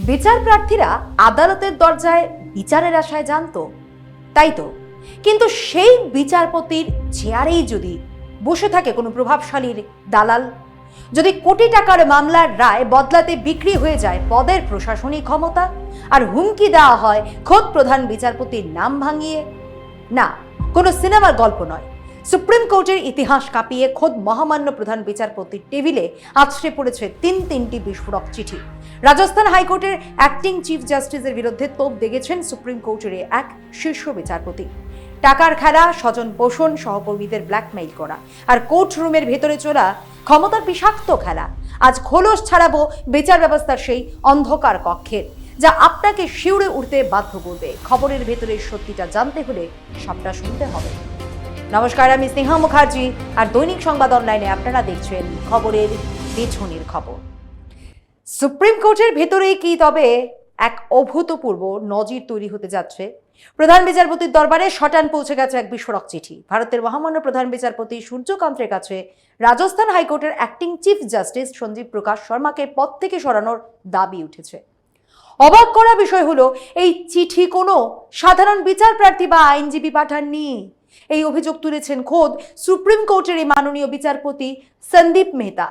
বিচার প্রার্থীরা আদালতের দরজায় বিচারের আশায় জানতো, তাই তো। কিন্তু সেই বিচারপতির চেয়ারেই যদি বসে থাকে কোনো প্রভাবশালীর দালাল, যদি কোটি টাকার মামলার রায় বদলাতে বিক্রি হয়ে যায় পদের প্রশাসনিক ক্ষমতা, আর হুমকি দেওয়া হয় খোদ প্রধান বিচারপতির নাম ভাঙিয়ে, না, কোনো সিনেমার গল্প নয়। সুপ্রিম কোর্টের ইতিহাস কাঁপিয়ে খোদ মহামান্য প্রধান বিচারপতির টেবিলে আছড়ে পড়েছে তিনটি বিস্ফোরক চিঠি। রাজস্থান হাইকোর্টের অ্যাক্টিং চিফ জাস্টিসের বিরুদ্ধে তোপ দেগেছেন সুপ্রিম কোর্টের এক শীর্ষ বিচারপতি। টাকার খেলা, স্বজন পোষণ, সহকর্মীদের ব্ল্যাকমেইল করা আর কোর্ট রুমের ভেতরে চলা ক্ষমতার বিষাক্ত খেলা। আজ খোলস ছাড়াবো বিচার ব্যবস্থার সেই অন্ধকার কক্ষের, যা আপনাকে শিউরে উঠতে বাধ্য করবে। খবরের ভেতরের সত্যিটা জানতে হলে সবটা শুনতে হবে। নমস্কার, আমি স্নেহা মুখার্জি, আর দৈনিক সংবাদ অনলাইনে আপনারা দেখছেন খবরের পেছনের খবর। সুপ্রিম কোর্টের ভেতরেই কি তবে এক অভূতপূর্ব নজির তৈরি হতে যাচ্ছে? প্রধান বিচারপতির দরবারে শটান পৌঁছে গেছে এক বিস্ফোরক চিঠি। ভারতের মহামান্য প্রধান বিচারপতি সূর্যকান্তের কাছে রাজস্থান হাইকোর্টের অ্যাক্টিং চিফ জাস্টিস সঞ্জীব প্রকাশ শর্মাকে পদ থেকে সরানোর দাবি উঠেছে। অবাক করা বিষয় হলো, এই চিঠি কোনো সাধারণ বিচার প্রার্থী বা আইনজীবী পাঠাননি। এই অভিযোগ তুলেছেন খোদ সুপ্রিম কোর্টের এই মাননীয় বিচারপতি Sandeep Mehta.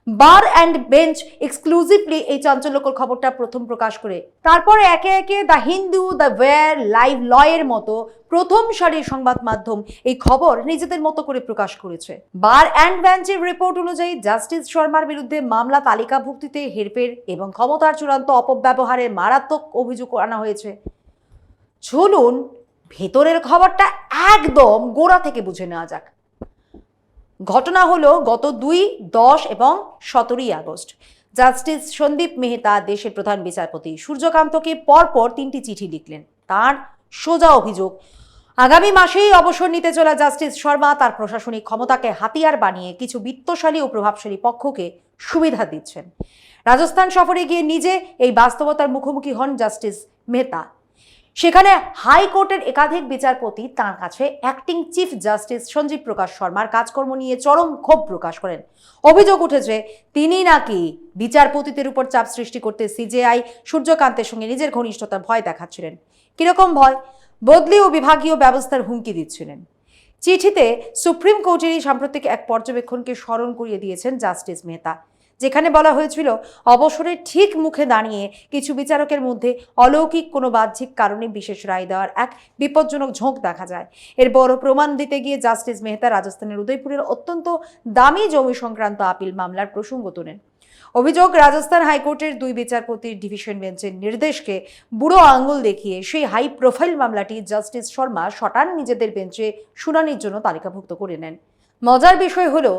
Bar and bench exclusively এই চাঞ্চল্যকর খবরটা প্রথম প্রকাশ করে তারপরে একে একে the Hindu, the Wire, live লয়ের মতো প্রথম সারির সংবাদ মাধ্যম এই খবর নিজেদের মতো করে প্রকাশ করেছে। বার অ্যান্ড বেঞ্চের রিপোর্ট অনুযায়ী জাস্টিস শর্মার বিরুদ্ধে মামলা তালিকাভুক্তিতে হেরফের এবং ক্ষমতার চূড়ান্ত অপব্যবহারের মারাত্মক অভিযোগ আনা হয়েছে। চলুন ভেতরের খবরটা একদম গোড়া থেকে বুঝে নেওয়া যাক। ঘটনা হলো গত 2, 10 এবং 17 আগস্ট জাস্টিস সন্দীপ মেহতা দেশের প্রধান বিচারপতি সূর্যকান্তকে পরপর 3টি চিঠি লিখলেন। তার সোজা অভিযোগ, আগামী মাসেই অবসর নিতে চলা জাস্টিস শর্মা তার প্রশাসনিক ক্ষমতাকে হাতিয়ার বানিয়ে কিছু বিত্তশালী ও প্রভাবশালী পক্ষকে সুবিধা দিচ্ছেন। রাজস্থান সফরে গিয়ে নিজে এই বাস্তবতার মুখোমুখি হন জাস্টিস মেহতা। সেখানে হাইকোর্টের একাধিক বিচারপতি তাঁর কাছে অ্যাক্টিং চিফ জাস্টিস সঞ্জীব প্রকাশ শর্মার কাজকর্ম নিয়ে চরম ক্ষোভ প্রকাশ করেন। অভিযোগ উঠেছে তিনি নাকি বিচারপতিদের উপর চাপ সৃষ্টি করতে সিজেআই সূর্যকান্তের সঙ্গে নিজের ঘনিষ্ঠতার ভয় দেখাচ্ছিলেন। কিরকম ভয়? বদলি ও বিভাগীয় ব্যবস্থার হুমকি দিচ্ছিলেন। চিঠিতে সুপ্রিম কোর্টেরই সাম্প্রতিক এক পর্যবেক্ষণকে স্মরণ করিয়ে দিয়েছেন জাস্টিস মেহতা, যেখানে বলা হয়েছিল অবসরের ঠিক মুখে দাঁড়িয়ে কিছু বিচারকের মধ্যে অলৌকিক কোনো বাহ্যিক কারণে বিশেষ রায় দেওয়ার এক বিপজ্জনক ঝোঁক দেখা যায়। এর বড় প্রমাণ দিতে গিয়ে জাস্টিস মেহতা রাজস্থানের উদয়পুরের অত্যন্ত দামি জমি সংক্রান্ত আপিল মামলার প্রসঙ্গ তোলেন। অভিযোগ, রাজস্থান হাইকোর্টের 2 বিচারপতির ডিভিশন বেঞ্চের নির্দেশকে বুড়ো আঙুল দেখিয়ে সেই হাই প্রোফাইল মামলাটি জাস্টিস শর্মা শটান নিজেদের বেঞ্চে শুনানির জন্য তালিকাভুক্ত করে নেন। মজার বিষয় হলো,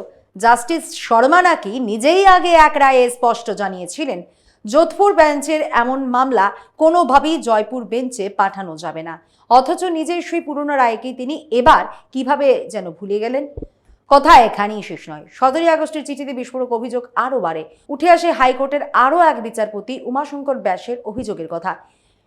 জাস্টিস শর্মা নাকি নিজেই আগে এক রায়ে স্পষ্ট জানিয়েছিলেন যোধপুর বেঞ্চের এমন মামলা কোনোভাবেই জয়পুর বেঞ্চে পাঠানো যাবে না। অথচ নিজের সেই পুরনো রায়কেই তিনি এবার কিভাবে যেন ভুলে গেলেন। কথা এখানেই শেষ নয়। 17 আগস্টের চিঠিতে বিস্ফোরক অভিযোগ আরও বাড়ে। উঠে আসে হাইকোর্টের আরও এক বিচারপতি উমাশঙ্কর ব্যাসের অভিযোগের কথা।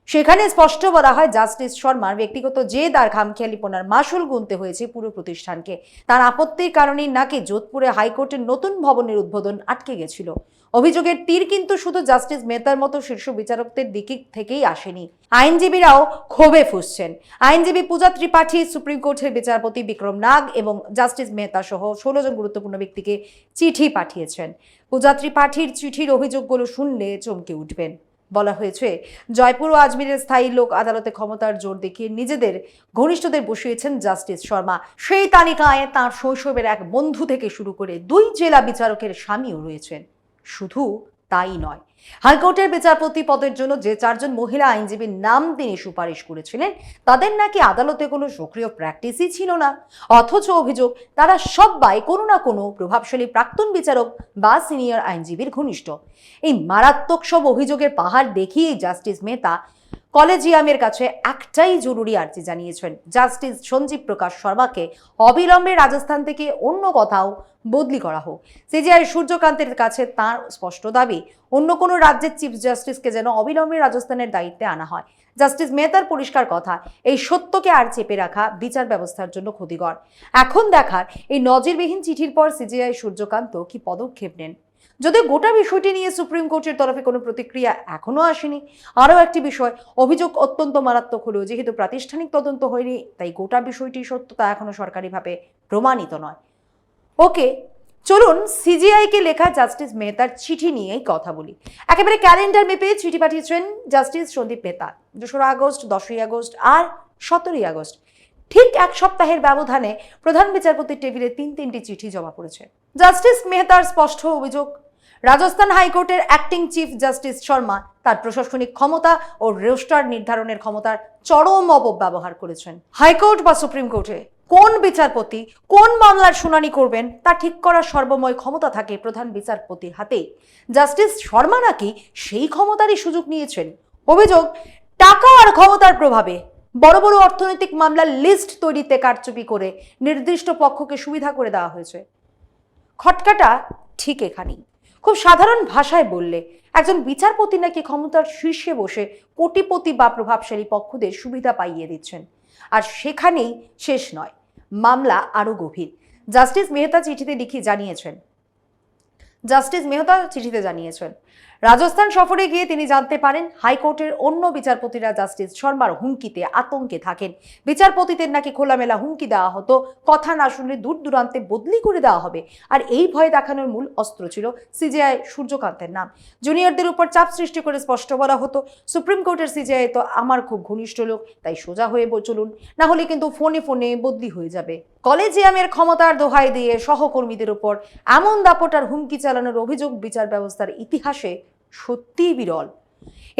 সেখানে স্পষ্ট বলা হয় জাস্টিস শর্মার ব্যক্তিগত জেদ আর খামখেয়ালিপনার মাসুল গুনতে হয়েছে পুরো প্রতিষ্ঠানকে। তার আপত্তির কারণেই নাকি যোধপুরে হাইকোর্টের নতুন ভবনের উদ্বোধন আটকে গেছিল। অভিযোগের তীর কিন্তু শুধু জাস্টিস মেহতার মতো শীর্ষ বিচারকদের দিক থেকেই আসেনি। আইনজীবীরাও ক্ষোভে ফুঁসছেন। আইনজীবী পূজা ত্রিপাঠী সুপ্রিম কোর্টের বিচারপতি বিক্রম নাগ এবং জাস্টিস মেহতা সহ 16 জন গুরুত্বপূর্ণ ব্যক্তিকে চিঠি পাঠিয়েছেন। পূজা ত্রিপাঠীর চিঠির অভিযোগগুলো শুনলে চমকে উঠবেন। বলা হয়েছে, জয়পুর ও আজমিরের স্থায়ী লোক আদালতে ক্ষমতার জোর দেখিয়ে নিজেদের ঘনিষ্ঠদের বসিয়েছেন জাস্টিস শর্মা। সেই তালিকায় তাঁর শৈশবের এক বন্ধু থেকে শুরু করে 2 জেলা বিচারকের স্বামীও রয়েছেন। শুধু তাই নয়, হাইকোর্টের বিচারপতি পদের জন্য যে 4 জন মহিলা আইনজীবীর নাম তিনি সুপারিশ করেছিলেন তাদের নাকি আদালতে কোনো সক্রিয় প্র্যাকটিসই ছিল না। অথচ অভিযোগ, তারা সবাই কোনো না কোনো প্রভাবশালী প্রাক্তন বিচারক বা সিনিয়র আইনজীবীর ঘনিষ্ঠ। এই মারাত্মক সব অভিযোগের পাহাড় দেখিয়েই জাস্টিস মেহতা কলেজিয়ামের কাছে একটাই জরুরি আর্জি জানিয়েছেন, জাস্টিস সঞ্জীব প্রকাশ শর্মাকে অবিলম্বে রাজস্থান থেকে অন্য কোথাও বদলি করা হোক। সিজেআই সূর্যকান্তের কাছে তার স্পষ্ট দাবি, অন্য কোনো রাজ্যের চিফ জাস্টিসকে যেন অবিলম্বে রাজস্থানের দায়িত্বে আনা হয়। জাস্টিস মেহতার পরিষ্কার কথা, এই সত্যকে আর চেপে রাখা বিচার ব্যবস্থার জন্য ক্ষতিকর। এখন দেখার এই নজিরবিহীন চিঠির পর সিজেআই সূর্যকান্ত কি পদক্ষেপ নেন। যদিও গোটা বিষয়টি নিয়ে সুপ্রিম কোর্টের তরফে কোনো প্রতিক্রিয়া এখনো আসেনি। আরও একটি বিষয়, অভিযোগ অত্যন্ত মারাত্মক হলেও যেহেতু প্রাতিষ্ঠানিক তদন্ত হয়নি, তাই গোটা বিষয়টির সত্যতা এখনো সরকারিভাবে প্রমাণিত নয়। ওকে, চলুন সিজিআইকে লেখা জাস্টিস মেহতার চিঠি নিয়েই কথা বলি। একেবারে ক্যালেন্ডার মেপে চিঠি পাঠিয়েছেন জাস্টিস সন্দীপ মেহতা। 2রা আগস্ট, 10ই আগস্ট আর 17ই আগস্ট, ঠিক এক সপ্তাহের ব্যবধানে প্রধান বিচারপতির টেবিলে তিনটি চিঠি জমা পড়েছে। জাস্টিস মেহতার স্পষ্ট অভিযোগ, রাজস্থান হাইকোর্টের অ্যাক্টিং চিফ জাস্টিস শর্মা তার প্রশাসনিক ক্ষমতা ও রোস্টার নির্ধারণের ক্ষমতার চরম অপব্যবহার করেছেন। হাইকোর্ট বা সুপ্রিম কোর্টে কোন বিচারপতি কোন মামলার শুনানি করবেন তা ঠিক করার সর্বময় ক্ষমতা থাকে প্রধান বিচারপতির হাতে। জাস্টিস শর্মা নাকি সেই ক্ষমতারই সুযোগ নিয়েছেন। অভিযোগ, টাকা আর ক্ষমতার প্রভাবে বড় বড় অর্থনৈতিক মামলার লিস্ট তৈরিতে কারচুপি করে নির্দিষ্ট পক্ষকে সুবিধা করে দেওয়া হয়েছে। খটকাটা ঠিক এখানেই। খুব সাধারণ ভাষায় বললে একজন বিচারপতি নাকি ক্ষমতার শীর্ষে বসে কোটিপতি বা প্রভাবশালী পক্ষদের সুবিধা পাইয়ে দিচ্ছেন। আর সেখানেই শেষ নয়, মামলা আরো গভীর। জাস্টিস মেহতা চিঠিতে জানিয়েছেন রাজস্থান সফরে গিয়ে তিনি জানতে পারেন হাইকোর্টের অন্য বিচারপতিরা জাস্টিস শর্মার হুমকিতে আতঙ্কে থাকেন। বিচারপতিদের নাকি খোলামেলা হুমকি দেওয়া হতো, কথা না শুনলে দূর দূরান্তে বদলি করে দেওয়া হবে। আর এই ভয় দেখানোর মূল অস্ত্র ছিল সিজেআই সূর্যকান্তের নাম। জুনিয়রদের উপর চাপ সৃষ্টি করে স্পষ্ট বলা হতো, সুপ্রিম কোর্টের সিজেআই তো আমার খুব ঘনিষ্ঠ লোক, তাই সোজা হয়ে চলুন, না হলে কিন্তু ফোনে ফোনে বদলি হয়ে যাবে। কলেজিয়ামের ক্ষমতার দোহাই দিয়ে সহকর্মীদের উপর এমন দাপটার হুমকি চালানোর অভিযোগ বিচার ব্যবস্থার ইতিহাসে সত্যিই বিরল।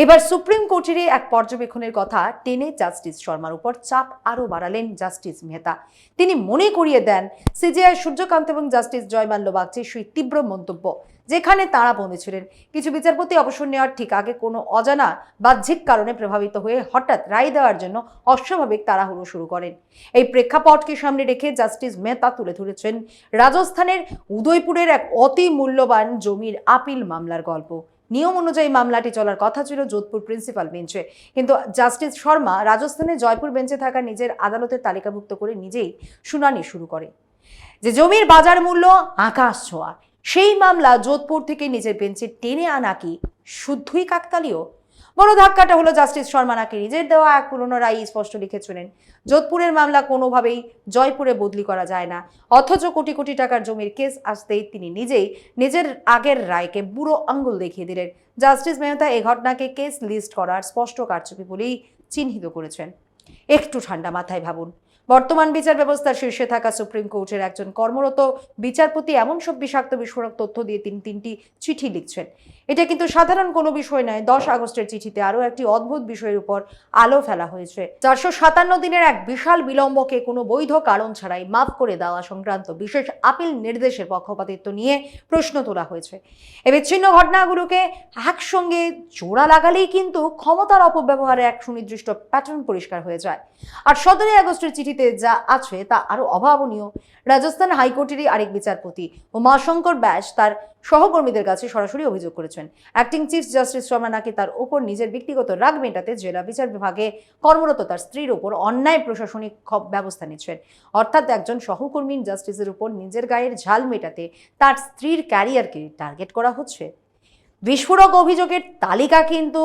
এবার সুপ্রিম কোর্টের এক পর্যবেক্ষণের কথা টেনে জাস্টিস শর্মার উপর চাপ আরো বাড়ালেন জাস্টিস মেহতা। তিনি মনে করিয়ে দেন সিজেআই সূর্যকান্ত এবং জাস্টিস জয়মাল্য বাগচির সেই তীব্র মন্তব্য, যেখানে তাঁরা বলেছিলেন কিছু বিচারপতি অবসর নেওয়ার ঠিক আগে কোনো অজানা বাহ্যিক কারণে প্রভাবিত হয়ে হঠাৎ রায় দেওয়ার জন্য অস্বাভাবিক তাড়াহুড়ো শুরু করেন। এই প্রেক্ষাপটকে সামনে রেখে জাস্টিস মেহতা তুলে ধরেছেন রাজস্থানের উদয়পুরের এক অতি মূল্যবান জমির আপিল মামলার গল্প। নিয়ম অনুযায়ী মামলাটি চলার কথা ছিল যোধপুর প্রিন্সিপাল বেঞ্চে, কিন্তু জাস্টিস শর্মা রাজস্থানে জয়পুর বেঞ্চে থাকা নিজের আদালতের তালিকাভুক্ত করে নিজেই শুনানি শুরু করে। যে জমির বাজার মূল্য আকাশ ছোঁয়া, সেই মামলা যোধপুর থেকে নিজের বেঞ্চে টেনে আনা কি শুদ্ধই কাকতালীয়? বড় ধাক্কাটা হলো জাস্টিস শর্মা নাকি নিজের দেওয়া এক পুরনো রায় স্পষ্ট লিখেছিলেন যোধপুরের মামলা কোনোভাবেই জয়পুরে বদলি করা যায় না, অথচ কোটি কোটি টাকার জমির কেস আসতেই তিনি নিজেই নিজের আগের রায়কে বুড়ো আঙ্গুল দেখিয়ে দিলেন। জাস্টিস মেহতা এই ঘটনাকে কেস লিস্ট করার স্পষ্ট কারচুপি বলেই চিহ্নিত করেছেন। একটু ঠান্ডা মাথায় ভাবুন, বর্তমান বিচার ব্যবস্থার শীর্ষে থাকা সুপ্রিম কোর্টের একজন কর্মরত বিচারপতি এমন সব বিষাক্ত বিস্ফোরক তথ্য দিয়ে তিনটি চিঠি লিখছেন। এটা কিন্তু সাধারণ কোনো বিষয় নয়। 10 আগস্টের চিঠিতে আরও একটি অদ্ভুত বিষয়ের উপর আলো ফেলা হয়েছে। 457 দিনের এক বিশাল বিলম্বকে কোনো বৈধ কারণ ছাড়াই মাফ করে দেওয়া সংক্রান্ত বিশেষ আপিল নির্দেশের পক্ষপাতিত্ব নিয়ে প্রশ্ন তোলা হয়েছে। এই বিচ্ছিন্ন ঘটনাগুলোকে একসঙ্গে জোড়া লাগালেই কিন্তু ক্ষমতার অপব্যবহারে এক সুনির্দিষ্ট প্যাটার্ন পরিষ্কার হয়ে যায়। আর 17 আগস্টের চিঠিতে যা আছে তা আরো অভাবনীয়। রাজস্থান হাইকোর্টেরই আরেক বিচারপতি উমাশঙ্কর ব্যাস তার সহকর্মীদের কাছে সরাসরি অভিযোগ করেছেন অ্যাক্টিং চিফ জাস্টিস শর্মা নাকি তার উপর নিজের ব্যক্তিগত রাগ মেটাতে জেলা বিচার বিভাগে কর্মরত তার স্ত্রীর উপর অন্যায় প্রশাসনিক ব্যবস্থা নিচ্ছেন। অর্থাৎ একজন সহকর্মী জাস্টিসের উপর নিজের গায়ের ঝাল মেটাতে তার স্ত্রীর ক্যারিয়ারকে টার্গেট করা হচ্ছে। বিস্ফোরক অভিযোগের তালিকা কিন্তু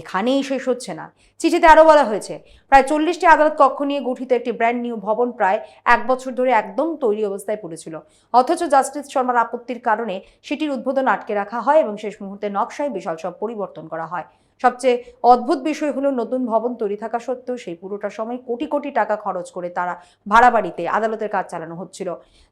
এখানেই শেষ হচ্ছে না। চিঠিতে আরও বলা হয়েছে প্রায় 40টি আদালত কক্ষ নিয়ে গঠিত একটি ব্র্যান্ড নিউ ভবন প্রায় 1 বছর ধরে একদম তৈরি অবস্থায় পড়েছিল, অথচ জাস্টিস শর্মার আপত্তির কারণে সেটির উদ্বোধন আটকে রাখা হয় এবং শেষ মুহূর্তে নকশায় বিশাল সব পরিবর্তন করা হয়। সবচেয়ে অদ্ভুত বিষয় হলো নতুন ভবন তৈরি থাকা সত্ত্বেও সেই পুরোটা সময় কোটি কোটি টাকা খরচ করে তারা ভাড়া বাড়িতে আদালতের কাজ চালানো হচ্ছিল।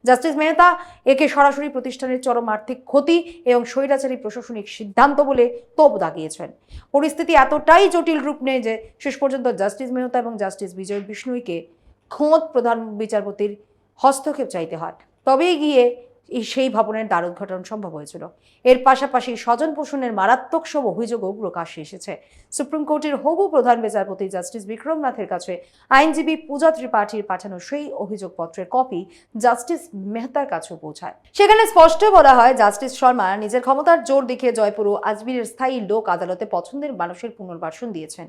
জাস্টিস মেহতা একে সরাসরি প্রতিষ্ঠানের চরম আর্থিক ক্ষতি এবং স্বৈরাচারী প্রশাসনিক সিদ্ধান্ত বলে তোপ দাগিয়েছেন। পরিস্থিতি এতটাই জটিল রূপ নেয় যে শেষ পর্যন্ত জাস্টিস মেহতা এবং জাস্টিস বিজয় বিষ্ণুইকে খোদ প্রধান বিচারপতির হস্তক্ষেপ চাইতে হয়, তবেই গিয়ে সেই ভবনের দ্বার উদ্ঘাটন সম্ভব হয়েছিল। এর পাশাপাশি স্বজন পোষণের মারাত্মক সব অভিযোগও প্রকাশ্যে এসেছে। সুপ্রিম কোর্টের হবু প্রধান বিচারপতি জাস্টিস বিক্রমনাথের কাছে আইনজীবী পূজা ত্রিপাঠীর পাঠানো সেই অভিযোগপত্রের কপি জাস্টিস মেহতার কাছেও পৌঁছায়। সেখানে স্পষ্ট বলা হয় জাস্টিস শর্মা নিজের ক্ষমতার জোর দেখিয়ে জয়পুর ও আজমিরের স্থায়ী লোক আদালতে পছন্দের মানুষের পুনর্বাসন দিয়েছেন।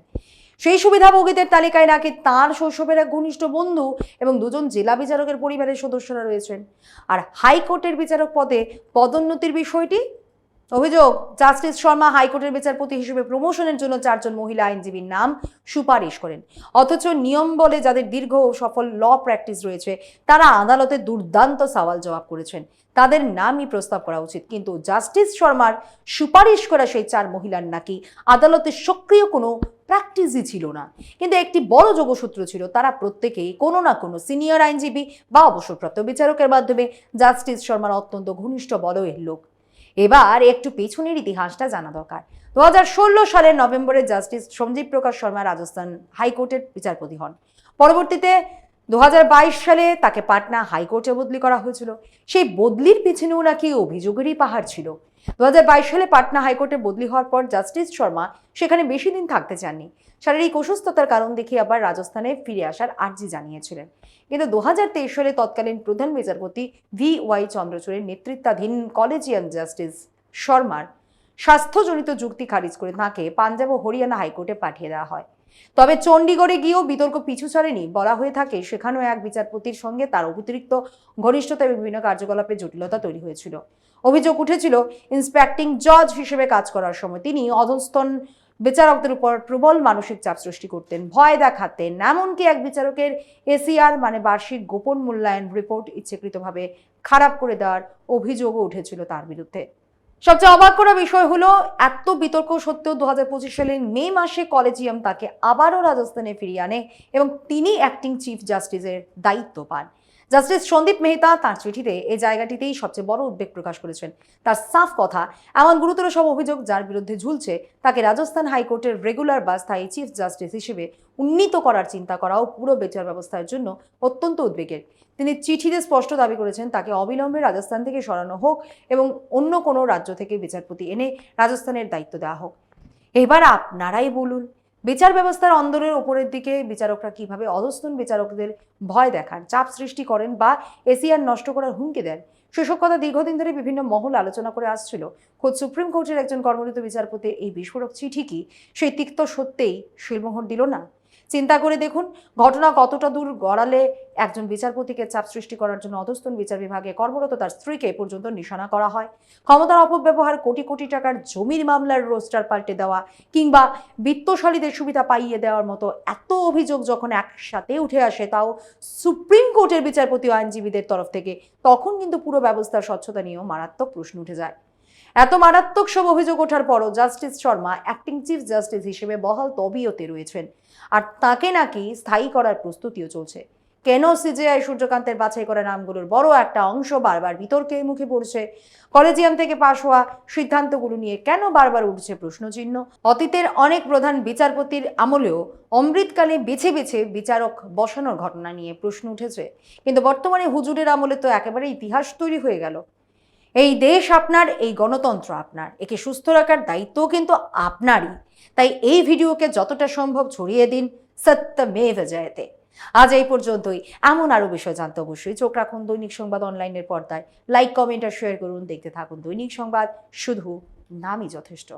সেই সুবিধাভোগীদের তালিকায় নাকি তাঁর শৈশবের এক ঘনিষ্ঠ বন্ধু এবং 2 জন জেলা বিচারকের পরিবারের সদস্যরা রয়েছেন। আর হাইকোর্টের বিচারক পদে পদোন্নতির বিষয়টি অভিযোগ, জাস্টিস শর্মা হাইকোর্টের বিচারপতি হিসেবে প্রমোশনের জন্য 4 জন মহিলা আইনজীবীর নাম সুপারিশ করেন, অথচ নিয়ম বলে যাদের দীর্ঘ ও সফল ল প্র্যাকটিস রয়েছে তারা আদালতে দুর্দান্ত সওয়াল জবাব করেছেন, তাদের নামই প্রস্তাব করা উচিত। কিন্তু জাস্টিস শর্মার সুপারিশ করা সেই 4 মহিলার নাকি আদালতে সক্রিয় কোনো প্র্যাকটিসই ছিল না, কিন্তু একটি বড় যোগসূত্র ছিল, তারা প্রত্যেকেই কোনো না কোনো সিনিয়র আইনজীবী বা অবসরপ্রাপ্ত বিচারকের মাধ্যমে জাস্টিস শর্মার অত্যন্ত ঘনিষ্ঠ বলয়ের লোক। এবার একটু পেছনের ইতিহাসটা জানা দরকার। 2016 সালের নভেম্বরে জাস্টিস সঞ্জীব প্রকাশ শর্মা রাজস্থান হাইকোর্টের বিচারপতি হন। পরবর্তীতে 2022 সালে তাকে পাটনা হাইকোর্টে বদলি করা হয়েছিল। সেই বদলির পিছনেও নাকি অভিযোগেরই পাহাড় ছিল। 2022 সালে পাটনা হাইকোর্টে বদলি হওয়ার পর জাস্টিস শর্মা সেখানে বেশি দিন থাকতে চাননি। শারীরিক অসুস্থতার কারণ দেখিয়ে আবার রাজস্থানে ফিরে আসার আর্জি জানিয়েছিলেন। কিন্তু 2023 সালে তৎকালীন প্রধান বিচারপতি VY চন্দ্রচূড়ের নেতৃত্বাধীন কলেজিয়াম জাস্টিস শর্মার স্বাস্থ্যজনিত যুক্তি খারিজ করে তাঁকে পাঞ্জাব ও হরিয়ানা হাইকোর্টে পাঠিয়ে দেওয়া হয়। তবে চণ্ডীগড়ে গিয়েও বিতর্ক পিছু ছাড়েনি। বলা হয়ে থাকে সেখানেও এক বিচারপতির সঙ্গে তার অতিরিক্ত ঘনিষ্ঠতা এবং বিভিন্ন কার্যকলাপে জটিলতা তৈরি হয়েছিল। অভিযোগ উঠেছিল ইন্সপেক্টিং জজ হিসেবে কাজ করার সময় তিনি অধস্তন বিচারকদের উপর প্রবল মানসিক চাপ সৃষ্টি করতেন, ভয় দেখাতেন, এমনকি এক বিচারকের ACR মানে বার্ষিক গোপন মূল্যায়ন রিপোর্ট ইচ্ছাকৃতভাবে খারাপ করে দেওয়ার অভিযোগও উঠেছিল তার বিরুদ্ধে। সবচেয়ে অবাক করা বিষয় হলো এত বিতর্ক সত্ত্বেও 2025 সালের মে মাসে কলেজিয়াম তাকে আবারও রাজস্থানে ফিরিয়ে আনে এবং তিনি অ্যাক্টিং চিফ জাস্টিসের দায়িত্ব পান। জাস্টিস সন্দীপ মেহতা তার চিঠিতে এই জায়গাটিতেই সবচেয়ে বড় উদ্বেগ প্রকাশ করেছেন। তার সাফ কথা, এমন গুরুতর সব অভিযোগ যার বিরুদ্ধে ঝুলছে তাকে রাজস্থান হাইকোর্টের রেগুলার বা স্থায়ী চিফ জাস্টিস হিসেবে উন্নীত করার চিন্তা করাও পুরো বিচার ব্যবস্থার জন্য অত্যন্ত উদ্বেগের। তিনি চিঠিতে স্পষ্ট দাবি করেছেন তাকে অবিলম্বে রাজস্থান থেকে সরানো হোক এবং অন্য কোনো রাজ্য থেকে বিচারপতি এনে রাজস্থানের দায়িত্ব দেওয়া হোক। এবার আপনারাই বলুন, বিচার ব্যবস্থার অন্দরের ওপরের দিকে বিচারকরা কিভাবে অধস্তন বিচারকদের ভয় দেখান, চাপ সৃষ্টি করেন বা ACR নষ্ট করার হুমকি দেন, সেসব কথা দীর্ঘদিন ধরে বিভিন্ন মহল আলোচনা করে আসছিল। খোদ সুপ্রিম কোর্টের একজন কর্মরত বিচারপতির এই বিস্ফোরক চিঠি কি সেই তিক্ত সত্যেই শিলমোহর দিল না? চিন্তা করে দেখুন, ঘটনা কতটা দূর গড়ালে একজন বিচারপতিকে চাপ সৃষ্টি করার জন্য অধস্তন বিচার বিভাগে কর্মরত তার স্ত্রীকে পর্যন্ত নিশানা করা হয়। ক্ষমতার অপব্যবহার, কোটি কোটি টাকার জমির মামলার রোস্টার পাল্টে দেওয়া কিংবা বিত্তশালীদের সুবিধা পাইয়ে দেওয়ার মতো এত অভিযোগ যখন একসাথে উঠে আসে, তাও সুপ্রিম কোর্টের বিচারপতি ও আইনজীবীদের তরফ থেকে, তখন কিন্তু পুরো ব্যবস্থার স্বচ্ছতা নিয়েও মারাত্মক প্রশ্ন উঠে যায়। এত মারাত্মক সব অভিযোগ ওঠার পরও justice Sharma acting chief justice হিসেবে বহাল তবিয়তে রয়েছেন, আর তাকে নাকি স্থায়ী করার প্রস্তুতিও চলছে। কেন CJI সূর্যকান্তের বাছাই করা নামগুলোর বড় একটা অংশ বারবার বিতর্কের মুখে পড়ছে? কলেজিয়াম থেকে পাশ হওয়া সিদ্ধান্তগুলো নিয়ে কেন বারবার উঠছে প্রশ্নচিহ্ন? অতীতের অনেক প্রধান বিচারপতির আমলেও অমৃতকালে বেছে বেছে বিচারক বসানোর ঘটনা নিয়ে প্রশ্ন উঠেছে, কিন্তু বর্তমানে হুজুরের আমলে তো একেবারে ইতিহাস তৈরি হয়ে গেল। এই দেশ আপনার, এই গণতন্ত্র আপনার, একে সুস্থ রাখার দায়িত্ব কিন্তু আপনারই। তাই এই ভিডিওকে যতটা সম্ভব ছড়িয়ে দিন। সত্যমেব জয়তে। আজ এই পর্যন্তই। এমন আরো বিষয় জানতে অবশ্যই চোখ রাখুন দৈনিক সংবাদ অনলাইনের পর্দায়। লাইক, কমেন্ট আর শেয়ার করুন। দেখতে থাকুন দৈনিক সংবাদ, শুধু নামই যথেষ্ট।